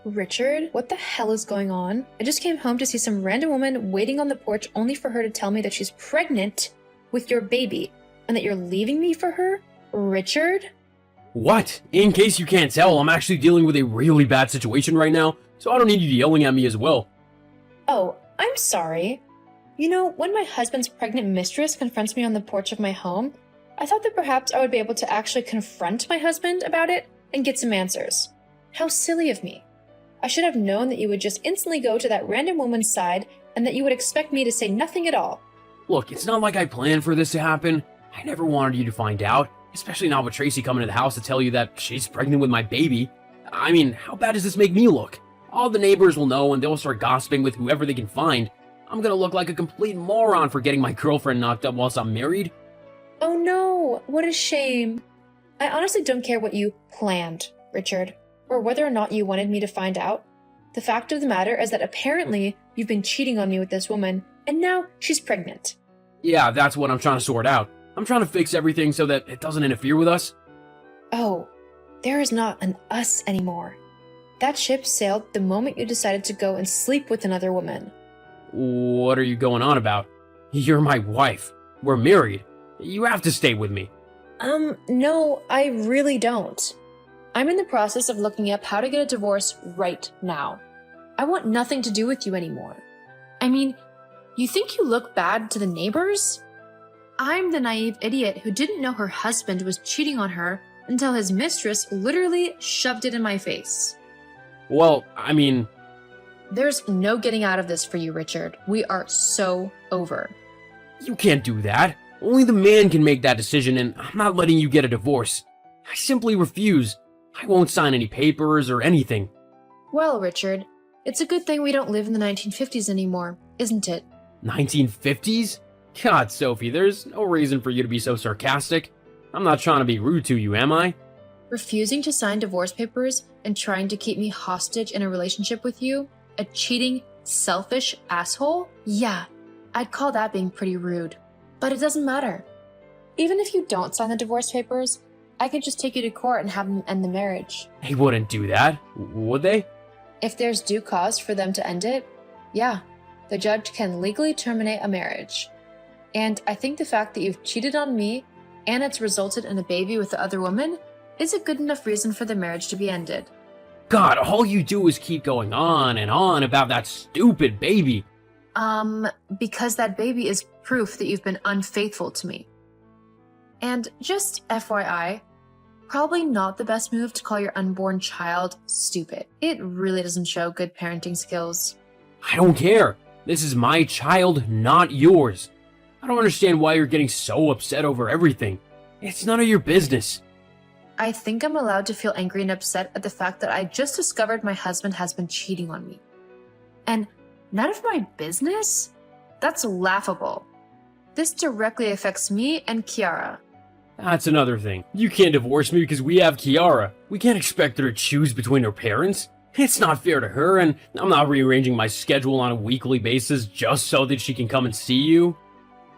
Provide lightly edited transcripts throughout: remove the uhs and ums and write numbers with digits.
Richard, what the hell is going on? I just came home to see some random woman waiting on the porch only for her to tell me that she's pregnant with your baby and that you're leaving me for her? Richard? What? In case you can't tell, I'm actually dealing with a really bad situation right now, so I don't need you yelling at me as well. Oh, I'm sorry. You know, when my husband's pregnant mistress confronts me on the porch of my home, I thought that perhaps I would be able to actually confront my husband about it and get some answers. How silly of me. I should have known that you would just instantly go to that random woman's side and that you would expect me to say nothing at all. Look, it's not like I planned for this to happen. I never wanted you to find out, especially not with Tracy coming to the house to tell you that she's pregnant with my baby. I mean, how bad does this make me look? All the neighbors will know and they'll start gossiping with whoever they can find. I'm gonna look like a complete moron for getting my girlfriend knocked up whilst I'm married. Oh no, what a shame. I honestly don't care what you planned, Richard, or whether or not you wanted me to find out. The fact of the matter is that apparently you've been cheating on me with this woman, and now she's pregnant. Yeah, that's what I'm trying to sort out. I'm trying to fix everything so that it doesn't interfere with us. Oh, there is not an us anymore. That ship sailed the moment you decided to go and sleep with another woman. What are you going on about? You're my wife. We're married. You have to stay with me. No, I really don't. I'm in the process of looking up how to get a divorce right now. I want nothing to do with you anymore. I mean, you think you look bad to the neighbors? I'm the naive idiot who didn't know her husband was cheating on her until his mistress literally shoved it in my face. Well, I mean... There's no getting out of this for you, Richard. We are so over. You can't do that. Only the man can make that decision, and I'm not letting you get a divorce. I simply refuse. I won't sign any papers or anything. Well, Richard, it's a good thing we don't live in the 1950s anymore, isn't it? 1950s? God, Sophie, there's no reason for you to be so sarcastic. I'm not trying to be rude to you, am I? Refusing to sign divorce papers and trying to keep me hostage in a relationship with you? A cheating, selfish asshole? Yeah, I'd call that being pretty rude. But it doesn't matter. Even if you don't sign the divorce papers, I could just take you to court and have them end the marriage. They wouldn't do that, would they? If there's due cause for them to end it, yeah, the judge can legally terminate a marriage. And I think the fact that you've cheated on me and it's resulted in a baby with the other woman is a good enough reason for the marriage to be ended. God, all you do is keep going on and on about that stupid baby. Because that baby is proof that you've been unfaithful to me. And just FYI, probably not the best move to call your unborn child stupid. It really doesn't show good parenting skills. I don't care. This is my child, not yours. I don't understand why you're getting so upset over everything. It's none of your business. I think I'm allowed to feel angry and upset at the fact that I just discovered my husband has been cheating on me. And none of my business? That's laughable. This directly affects me and Kiara. That's another thing. You can't divorce me because we have Kiara. We can't expect her to choose between her parents. It's not fair to her, and I'm not rearranging my schedule on a weekly basis just so that she can come and see you.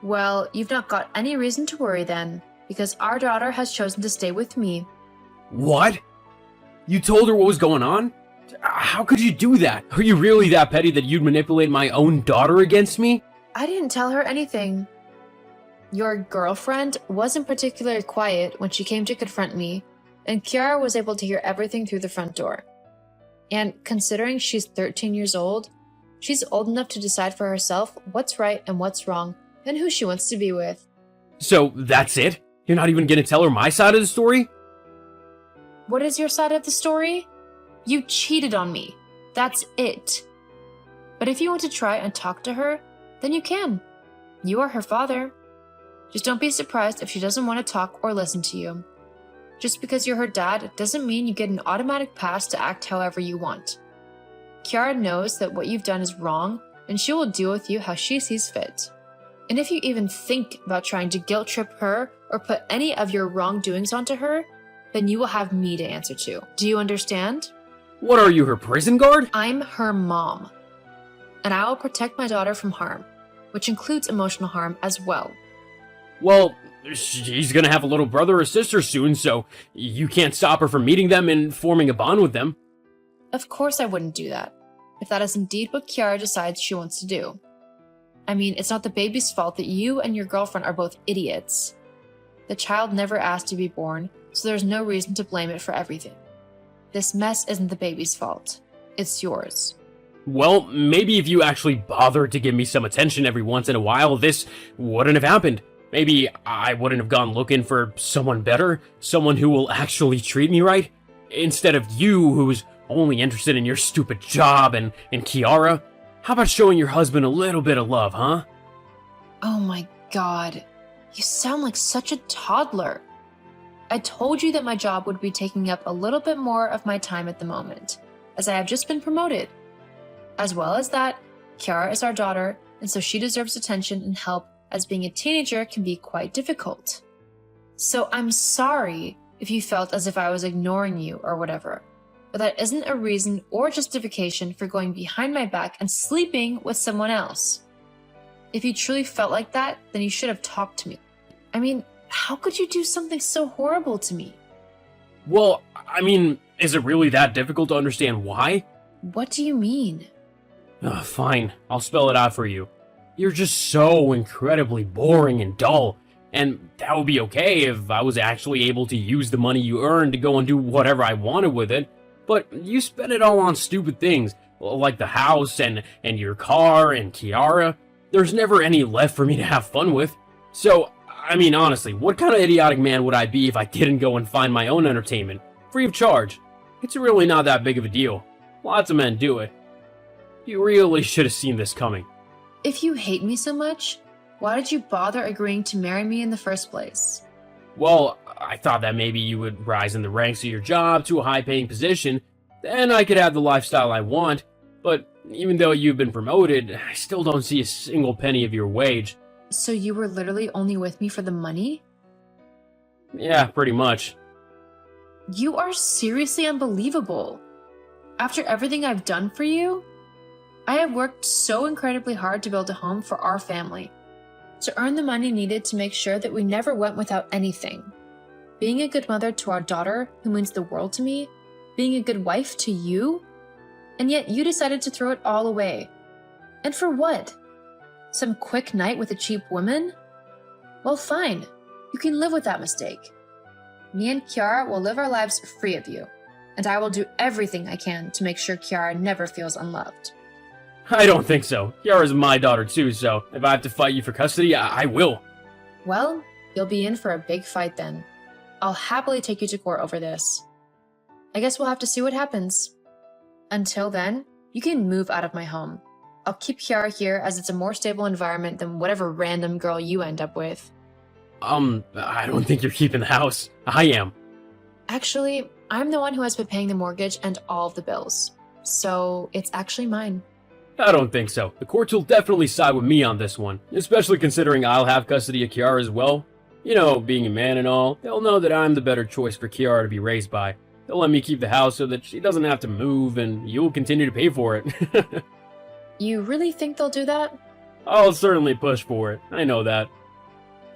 Well, you've not got any reason to worry then, because our daughter has chosen to stay with me. What? You told her what was going on? How could you do that? Are you really that petty that you'd manipulate my own daughter against me? I didn't tell her anything. Your girlfriend wasn't particularly quiet when she came to confront me, and Kiara was able to hear everything through the front door. And considering she's 13 years old, she's old enough to decide for herself what's right and what's wrong, and who she wants to be with. So that's it? You're not even gonna tell her my side of the story? What is your side of the story? You cheated on me. That's it. But if you want to try and talk to her, then you can. You are her father. Just don't be surprised if she doesn't want to talk or listen to you. Just because you're her dad doesn't mean you get an automatic pass to act however you want. Kiara knows that what you've done is wrong, and she will deal with you how she sees fit. And if you even think about trying to guilt trip her or put any of your wrongdoings onto her, then you will have me to answer to. Do you understand? What are you, her prison guard? I'm her mom. And I will protect my daughter from harm, which includes emotional harm as well. Well, she's gonna have a little brother or sister soon, so you can't stop her from meeting them and forming a bond with them. Of course I wouldn't do that, if that is indeed what Kiara decides she wants to do. I mean, it's not the baby's fault that you and your girlfriend are both idiots. The child never asked to be born, so there's no reason to blame it for everything. This mess isn't the baby's fault. It's yours. Well, maybe if you actually bothered to give me some attention every once in a while, this wouldn't have happened. Maybe I wouldn't have gone looking for someone better, someone who will actually treat me right, instead of you who's only interested in your stupid job and Kiara. How about showing your husband a little bit of love, huh? Oh my god. You sound like such a toddler. I told you that my job would be taking up a little bit more of my time at the moment, as I have just been promoted. As well as that, Kiara is our daughter, and so she deserves attention and help, as being a teenager can be quite difficult. So I'm sorry if you felt as if I was ignoring you or whatever, but that isn't a reason or justification for going behind my back and sleeping with someone else. If you truly felt like that, then you should have talked to me. I mean, how could you do something so horrible to me? Well, I mean, is it really that difficult to understand why? What do you mean? Fine, I'll spell it out for you. You're just so incredibly boring and dull, and that would be okay if I was actually able to use the money you earned to go and do whatever I wanted with it, but you spend it all on stupid things, like the house and your car and Kiara. There's never any left for me to have fun with. So, I mean, honestly, what kind of idiotic man would I be if I didn't go and find my own entertainment, free of charge? It's really not that big of a deal. Lots of men do it. You really should have seen this coming. If you hate me so much, why did you bother agreeing to marry me in the first place? Well, I thought that maybe you would rise in the ranks of your job to a high-paying position, then I could have the lifestyle I want, but even though you've been promoted, I still don't see a single penny of your wage. So you were literally only with me for the money? Yeah, pretty much. You are seriously unbelievable. After everything I've done for you, I have worked so incredibly hard to build a home for our family, to earn the money needed to make sure that we never went without anything. Being a good mother to our daughter, who means the world to me, being a good wife to you, and yet you decided to throw it all away. And for what? Some quick night with a cheap woman? Well, fine. You can live with that mistake. Me and Kiara will live our lives free of you, and I will do everything I can to make sure Kiara never feels unloved. I don't think so. Kiara's my daughter too, so if I have to fight you for custody, I will. Well, you'll be in for a big fight then. I'll happily take you to court over this. I guess we'll have to see what happens. Until then, you can move out of my home. I'll keep Kiara here as it's a more stable environment than whatever random girl you end up with. I don't think you're keeping the house. I am. Actually, I'm the one who has been paying the mortgage and all of the bills. So it's actually mine. I don't think so. The courts will definitely side with me on this one, especially considering I'll have custody of Kiara as well. You know, being a man and all, they'll know that I'm the better choice for Kiara to be raised by. They'll let me keep the house so that she doesn't have to move and you'll continue to pay for it. You really think they'll do that? I'll certainly push for it. I know that.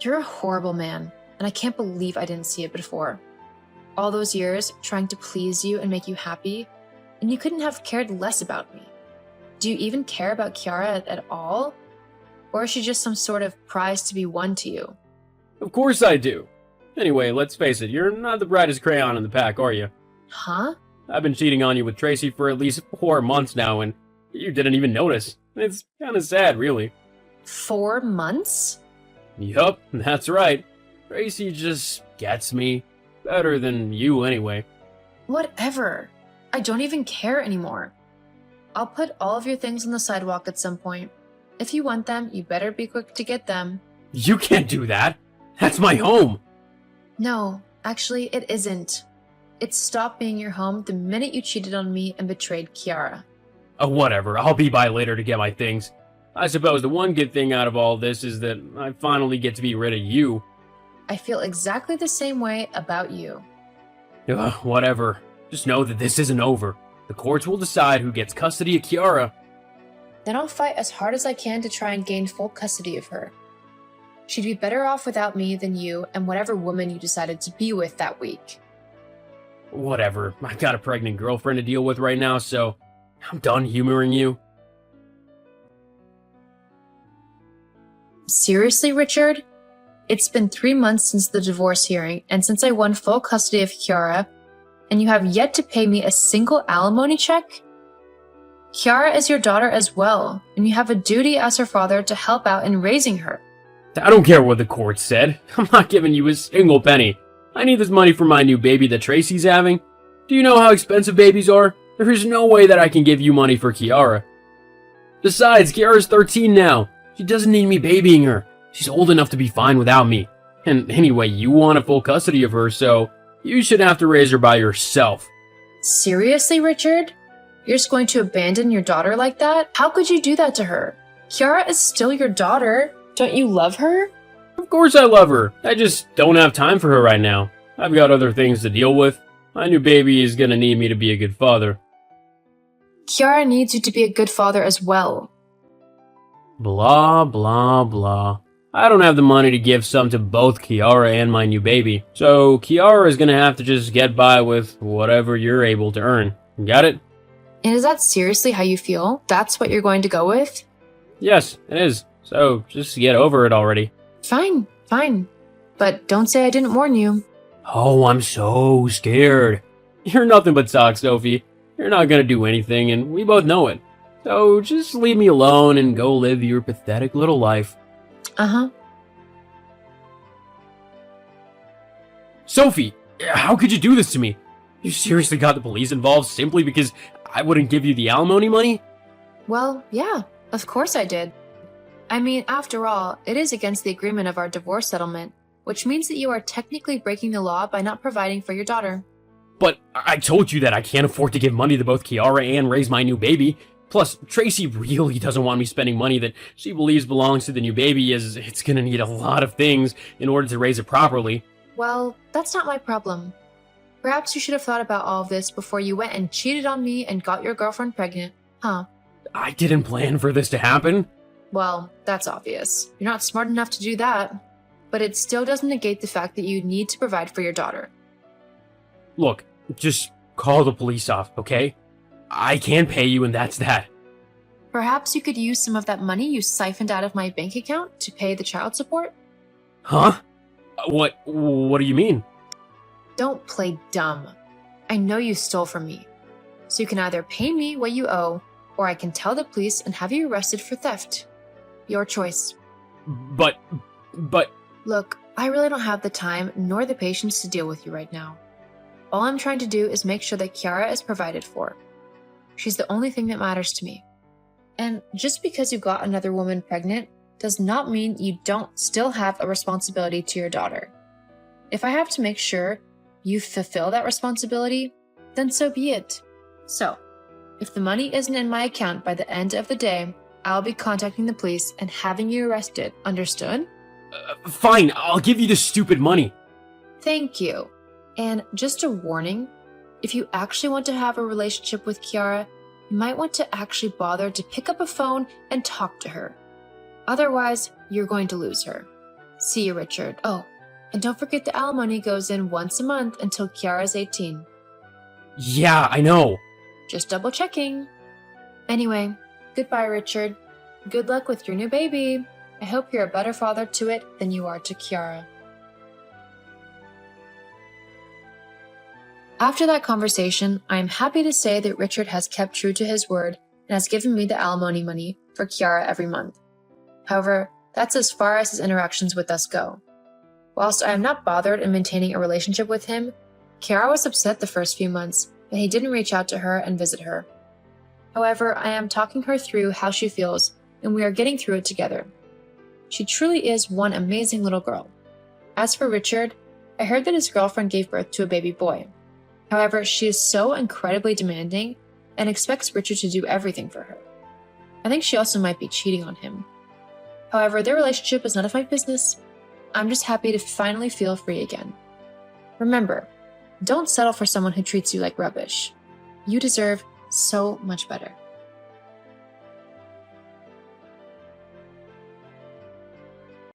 You're a horrible man, and I can't believe I didn't see it before. All those years trying to please you and make you happy, and you couldn't have cared less about me. Do you even care about Kiara at all? Or is she just some sort of prize to be won to you? Of course I do. Anyway, let's face it, you're not the brightest crayon in the pack, are you? Huh? I've been cheating on you with Tracy for at least 4 months now, and you didn't even notice. It's kinda sad, really. 4 months? Yup, that's right. Tracy just gets me. Better than you, anyway. Whatever. I don't even care anymore. I'll put all of your things on the sidewalk at some point. If you want them, you better be quick to get them. You can't do that! That's my home! No, actually, it isn't. It stopped being your home the minute you cheated on me and betrayed Kiara. Oh, whatever. I'll be by later to get my things. I suppose the one good thing out of all this is that I finally get to be rid of you. I feel exactly the same way about you. Ugh, whatever. Just know that this isn't over. The courts will decide who gets custody of Kiara. Then I'll fight as hard as I can to try and gain full custody of her. She'd be better off without me than you and whatever woman you decided to be with that week. Whatever, I've got a pregnant girlfriend to deal with right now, so I'm done humoring you. Seriously, Richard? It's been 3 months since the divorce hearing, and since I won full custody of Kiara, and you have yet to pay me a single alimony check? Kiara is your daughter as well, and you have a duty as her father to help out in raising her. I don't care what the court said. I'm not giving you a single penny. I need this money for my new baby that Tracy's having. Do you know how expensive babies are? There is no way that I can give you money for Kiara. Besides, Kiara's 13 now. She doesn't need me babying her. She's old enough to be fine without me. And anyway, you wanted full custody of her, so you should have to raise her by yourself. Seriously, Richard? You're just going to abandon your daughter like that? How could you do that to her? Kiara is still your daughter. Don't you love her? Of course I love her. I just don't have time for her right now. I've got other things to deal with. My new baby is gonna need me to be a good father. Kiara needs you to be a good father as well. Blah, blah, blah. I don't have the money to give some to both Kiara and my new baby, so Kiara is gonna have to just get by with whatever you're able to earn. Got it? And is that seriously how you feel? That's what you're going to go with? Yes, it is. So just get over it already. Fine, fine. But don't say I didn't warn you. Oh, I'm so scared. You're nothing but talk, Sophie. You're not gonna do anything, and we both know it. So just leave me alone and go live your pathetic little life. Uh-huh. Sophie, how could you do this to me? You seriously got the police involved simply because I wouldn't give you the alimony money? Well, yeah, of course I did. I mean, after all, it is against the agreement of our divorce settlement, which means that you are technically breaking the law by not providing for your daughter. But I told you that I can't afford to give money to both Kiara and raise my new baby. Plus, Tracy really doesn't want me spending money that she believes belongs to the new baby, as it's gonna need a lot of things in order to raise it properly. Well, that's not my problem. Perhaps you should have thought about all of this before you went and cheated on me and got your girlfriend pregnant, huh? I didn't plan for this to happen. Well, that's obvious. You're not smart enough to do that. But it still doesn't negate the fact that you need to provide for your daughter. Look, just call the police off, okay? I can't pay you and that's that. Perhaps you could use some of that money you siphoned out of my bank account to pay the child support? Huh? What do you mean? Don't play dumb. I know you stole from me. So you can either pay me what you owe, or I can tell the police and have you arrested for theft. Your choice. But... Look, I really don't have the time nor the patience to deal with you right now. All I'm trying to do is make sure that Kiara is provided for. She's the only thing that matters to me. And just because you got another woman pregnant does not mean you don't still have a responsibility to your daughter. If I have to make sure you fulfill that responsibility, then so be it. So, if the money isn't in my account by the end of the day, I'll be contacting the police and having you arrested, understood? Fine, I'll give you the stupid money. Thank you. And just a warning, if you actually want to have a relationship with Kiara, you might want to actually bother to pick up a phone and talk to her. Otherwise, you're going to lose her. See you, Richard. Oh, and don't forget the alimony goes in once a month until Kiara's 18. Yeah, I know. Just double checking. Anyway, goodbye, Richard. Good luck with your new baby. I hope you're a better father to it than you are to Kiara. After that conversation, I am happy to say that Richard has kept true to his word and has given me the alimony money for Kiara every month. However, that's as far as his interactions with us go. Whilst I am not bothered in maintaining a relationship with him, Kiara was upset the first few months that he didn't reach out to her and visit her. However, I am talking her through how she feels, and we are getting through it together. She truly is one amazing little girl. As for Richard, I heard that his girlfriend gave birth to a baby boy. However, she is so incredibly demanding and expects Richard to do everything for her. I think she also might be cheating on him. However, their relationship is none of my business. I'm just happy to finally feel free again. Remember, don't settle for someone who treats you like rubbish. You deserve so much better.